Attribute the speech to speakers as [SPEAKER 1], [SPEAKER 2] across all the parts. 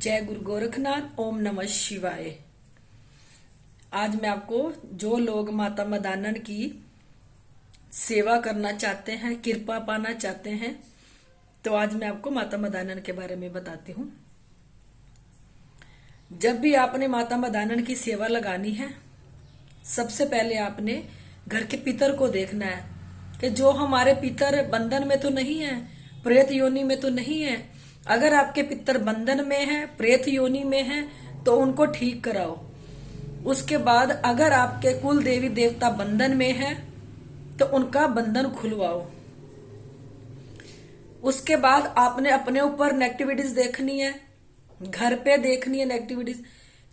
[SPEAKER 1] जय गुरु गोरखनाथ। ओम नमः शिवाय। आज मैं आपको जो लोग माता मदानन की सेवा करना चाहते हैं, कृपा पाना चाहते हैं, तो आज मैं आपको माता मदानन के बारे में बताती हूँ। जब भी आपने माता मदानन की सेवा लगानी है, सबसे पहले आपने घर के पितर को देखना है कि जो हमारे पितर बंधन में तो नहीं है, प्रेत योनि में तो नहीं है। अगर आपके पितर बंधन में है, प्रेत योनि में है, तो उनको ठीक कराओ। उसके बाद अगर आपके कुल देवी देवता बंधन में है तो उनका बंधन खुलवाओ। उसके बाद आपने अपने ऊपर नेगेटिविटीज देखनी है, घर पे देखनी है नेगेटिविटीज।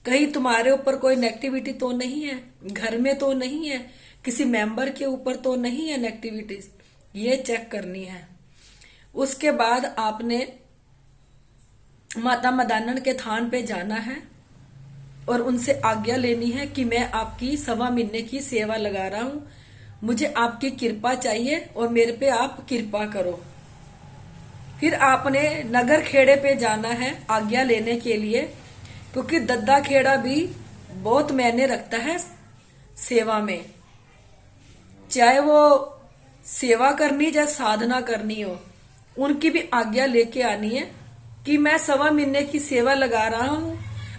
[SPEAKER 1] कहीं तुम्हारे ऊपर कोई नेगेटिविटी तो नहीं है, घर में तो नहीं है, किसी मेंबर के ऊपर तो नहीं है नेगेटिविटीज, ये चेक करनी है। उसके बाद आपने माता मदानन के थान पे जाना है और उनसे आज्ञा लेनी है कि मैं आपकी 1.25 महीने की सेवा लगा रहा हूं, मुझे आपकी कृपा चाहिए और मेरे पे आप कृपा करो। फिर आपने नगर खेड़े पे जाना है आज्ञा लेने के लिए, क्योंकि दद्दा खेड़ा भी बहुत मायने रखता है सेवा में। चाहे वो सेवा करनी चाहे साधना करनी हो, उनकी भी आज्ञा लेके आनी है कि मैं 1.25 महीने की सेवा लगा रहा हूं,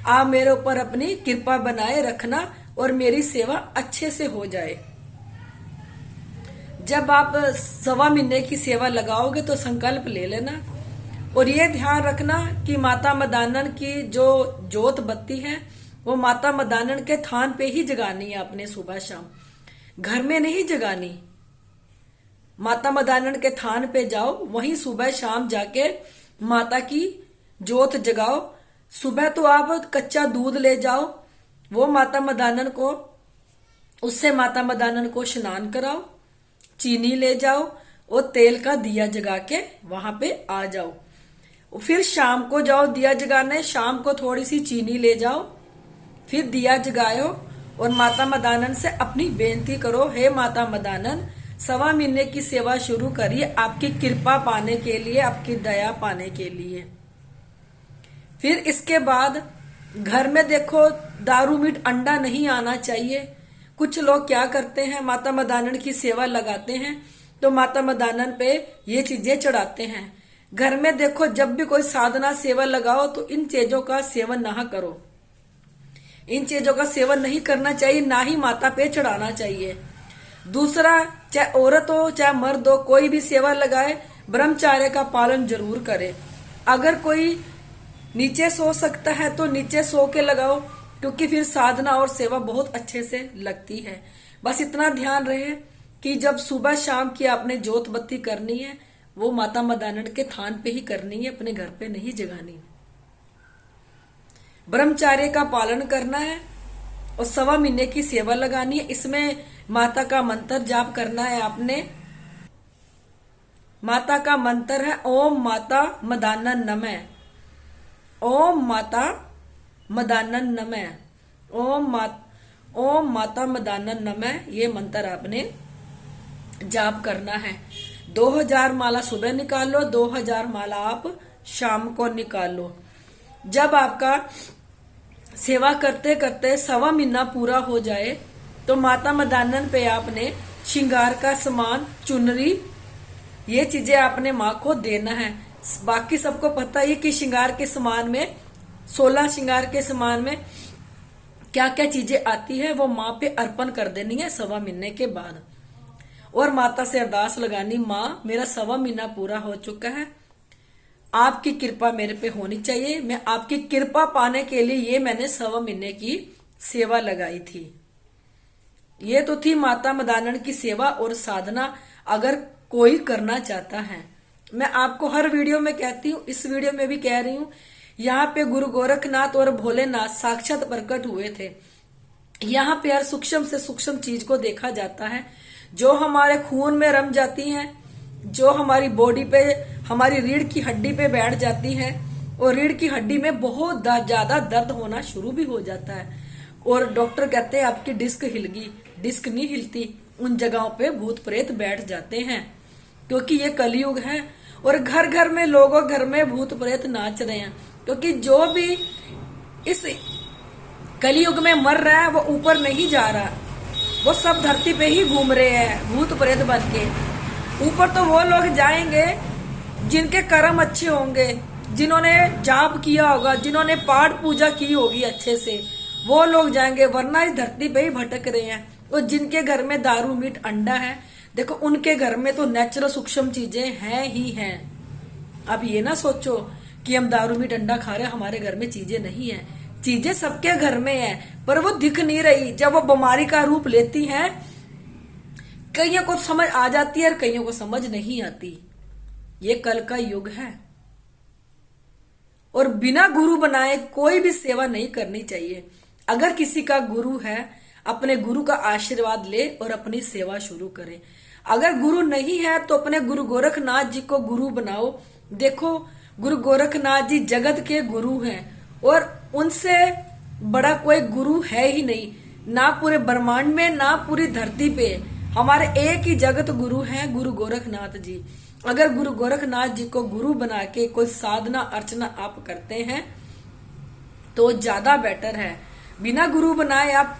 [SPEAKER 1] आप मेरे ऊपर अपनी कृपा बनाए रखना और मेरी सेवा अच्छे से हो जाए। जब आप 1.25 महीने की सेवा लगाओगे तो संकल्प ले लेना और ये ध्यान रखना कि माता मदानन की जो जोत बत्ती है वो माता मदानन के थान पे ही जगानी है आपने सुबह शाम, घर में नहीं जगानी। माता मदानन के थान पे जाओ, वहीं सुबह शाम जाके माता की जोत जगाओ। सुबह तो आप कच्चा दूध ले जाओ, वो माता मदानन को, उससे माता मदानन को स्नान कराओ, चीनी ले जाओ और तेल का दिया जगा के वहां पे आ जाओ। फिर शाम को जाओ दिया जगाने, शाम को थोड़ी सी चीनी ले जाओ, फिर दिया जगाओ और माता मदानन से अपनी बेनती करो, हे माता मदानन 1.25 महीने की सेवा शुरू करिए आपकी कृपा पाने के लिए, आपकी दया पाने के लिए। फिर इसके बाद घर में देखो दारू मीट अंडा नहीं आना चाहिए। कुछ लोग क्या करते हैं, माता मदानन की सेवा लगाते हैं तो माता मदानन पे ये चीजें चढ़ाते हैं। घर में देखो जब भी कोई साधना सेवा लगाओ तो इन चीजों का सेवन ना करो, इन चीजों का सेवन नहीं करना चाहिए, ना ही माता पे चढ़ाना चाहिए। दूसरा, चाहे औरत हो चाहे मर्द हो, कोई भी सेवा लगाए ब्रह्मचर्य का पालन जरूर करे। अगर कोई नीचे सो सकता है तो नीचे सो के लगाओ, क्योंकि फिर साधना और सेवा बहुत अच्छे से लगती है। बस इतना ध्यान रहे कि जब सुबह शाम की आपने जोत बत्ती करनी है वो माता मदानन के थान पे ही करनी है, अपने घर पे नहीं जगानी। ब्रह्मचर्य का पालन करना है और 1.25 महीने की सेवा लगानी है। इसमें माता का मंत्र जाप करना है आपने। माता का मंत्र है ओम माता मदानन नमः, ओम माता मदानन नमः, ओम माता मदानन नमः। ये मंत्र आपने जाप करना है। 2000 माला सुबह निकालो, 2000 माला आप शाम को निकालो। जब आपका सेवा करते करते 1.25 महीना पूरा हो जाए तो माता मदानन पे आपने श्रृंगार का सामान, चुनरी, ये चीजें आपने माँ को देना है। बाकी सबको पता ही कि श्रृंगार के सामान में 16 श्रृंगार के सामान में क्या क्या चीजें आती है वो माँ पे अर्पण कर देनी है 1.25 महीने के बाद। और माता से अरदास लगानी, माँ मेरा 1.25 महीना पूरा हो चुका है, आपकी कृपा मेरे पे होनी चाहिए, मैं आपकी कृपा पाने के लिए ये मैंने 1.25 महीने की सेवा लगाई थी। ये तो थी माता मदानन की सेवा और साधना। अगर कोई करना चाहता है, मैं आपको हर वीडियो में कहती हूँ, इस वीडियो में भी कह रही हूँ, यहाँ पे गुरु गोरखनाथ और भोलेनाथ साक्षात प्रकट हुए थे। यहाँ पे हर सूक्ष्म से सूक्ष्म चीज को देखा जाता है, जो हमारे खून में रम जाती हैं, जो हमारी बॉडी पे, हमारी रीढ़ की हड्डी पे बैठ जाती है और रीढ़ की हड्डी में बहुत ज्यादा दर्द होना शुरू भी हो जाता है और डॉक्टर कहते हैं आपकी डिस्क हिल गई। डिस्क नहीं हिलती, उन जगहों पे भूत प्रेत बैठ जाते हैं, क्योंकि ये कलयुग है और घर घर में लोगों घर में भूत प्रेत नाच रहे हैं। क्योंकि जो भी इस कलयुग में मर रहा है वो ऊपर नहीं जा रहा, वो सब धरती पे ही घूम रहे हैं भूत प्रेत बन के। ऊपर तो वो लोग जाएंगे जिनके कर्म अच्छे होंगे, जिन्होंने जाप किया होगा, जिन्होंने पाठ पूजा की होगी अच्छे से, वो लोग जाएंगे, वरना इस धरती पे ही भटक रहे हैं। और जिनके घर में दारू मीट अंडा है, देखो उनके घर में तो नेचुरल सूक्ष्म चीजें हैं ही हैं। आप ये ना सोचो कि हम दारू मीट अंडा खा रहे हैं, हमारे घर में चीजें नहीं है। चीजें सबके घर में है, पर वो दिख नहीं रही। जब वो बीमारी का रूप लेती है, कईयों को समझ आ जाती है और कईयों को समझ नहीं आती। ये कल का युग है और बिना गुरु बनाए कोई भी सेवा नहीं करनी चाहिए। अगर किसी का गुरु है, अपने गुरु का आशीर्वाद ले और अपनी सेवा शुरू करे। अगर गुरु नहीं है तो अपने गुरु गोरखनाथ जी को गुरु बनाओ। देखो, गुरु गोरखनाथ जी जगत के गुरु हैं और उनसे बड़ा कोई गुरु है ही नहीं, ना पूरे ब्रह्मांड में, ना पूरी धरती पे। हमारे एक ही जगत गुरु हैं, गुरु गोरखनाथ जी। अगर गुरु गोरखनाथ जी को गुरु बना के कोई साधना अर्चना आप करते हैं तो ज्यादा बेटर है। बिना गुरु बनाए आप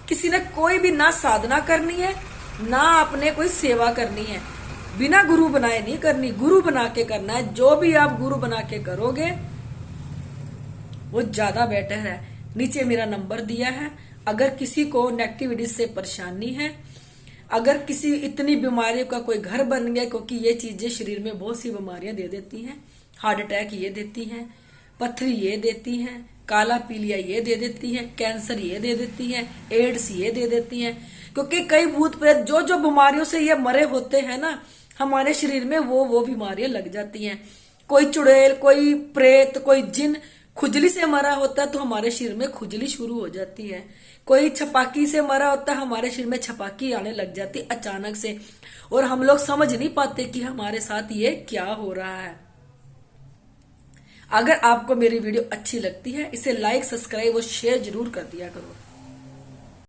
[SPEAKER 1] किसी ने कोई भी ना साधना करनी है, ना आपने कोई सेवा करनी है। बिना गुरु बनाए नहीं करनी, गुरु बना के करना है। जो भी आप गुरु बना के करोगे वो ज्यादा बेटर है। नीचे मेरा नंबर दिया है। अगर किसी को नेगेटिविटी से परेशानी है, अगर किसी इतनी बीमारियों का कोई घर बन गया, क्योंकि ये चीजें शरीर में बहुत सी बीमारियां दे देती हैं। हार्ट अटैक ये देती हैं, पथरी ये देती हैं, काला पीलिया ये दे देती हैं, कैंसर ये दे देती हैं, एड्स ये दे देती हैं। क्योंकि कई भूत प्रेत जो जो बीमारियों से ये मरे होते हैं ना, हमारे शरीर में वो बीमारियां लग जाती हैं। कोई चुड़ैल, कोई प्रेत, कोई जिन खुजली से मरा होता है तो हमारे शरीर में खुजली शुरू हो जाती है। कोई छपाकी से मरा होता है, हमारे शरीर में छपाकी आने लग जाती अचानक से, और हम लोग समझ नहीं पाते कि हमारे साथ ये क्या हो रहा है। अगर आपको मेरी वीडियो अच्छी लगती है, इसे लाइक, सब्सक्राइब और शेयर जरूर कर दिया करो।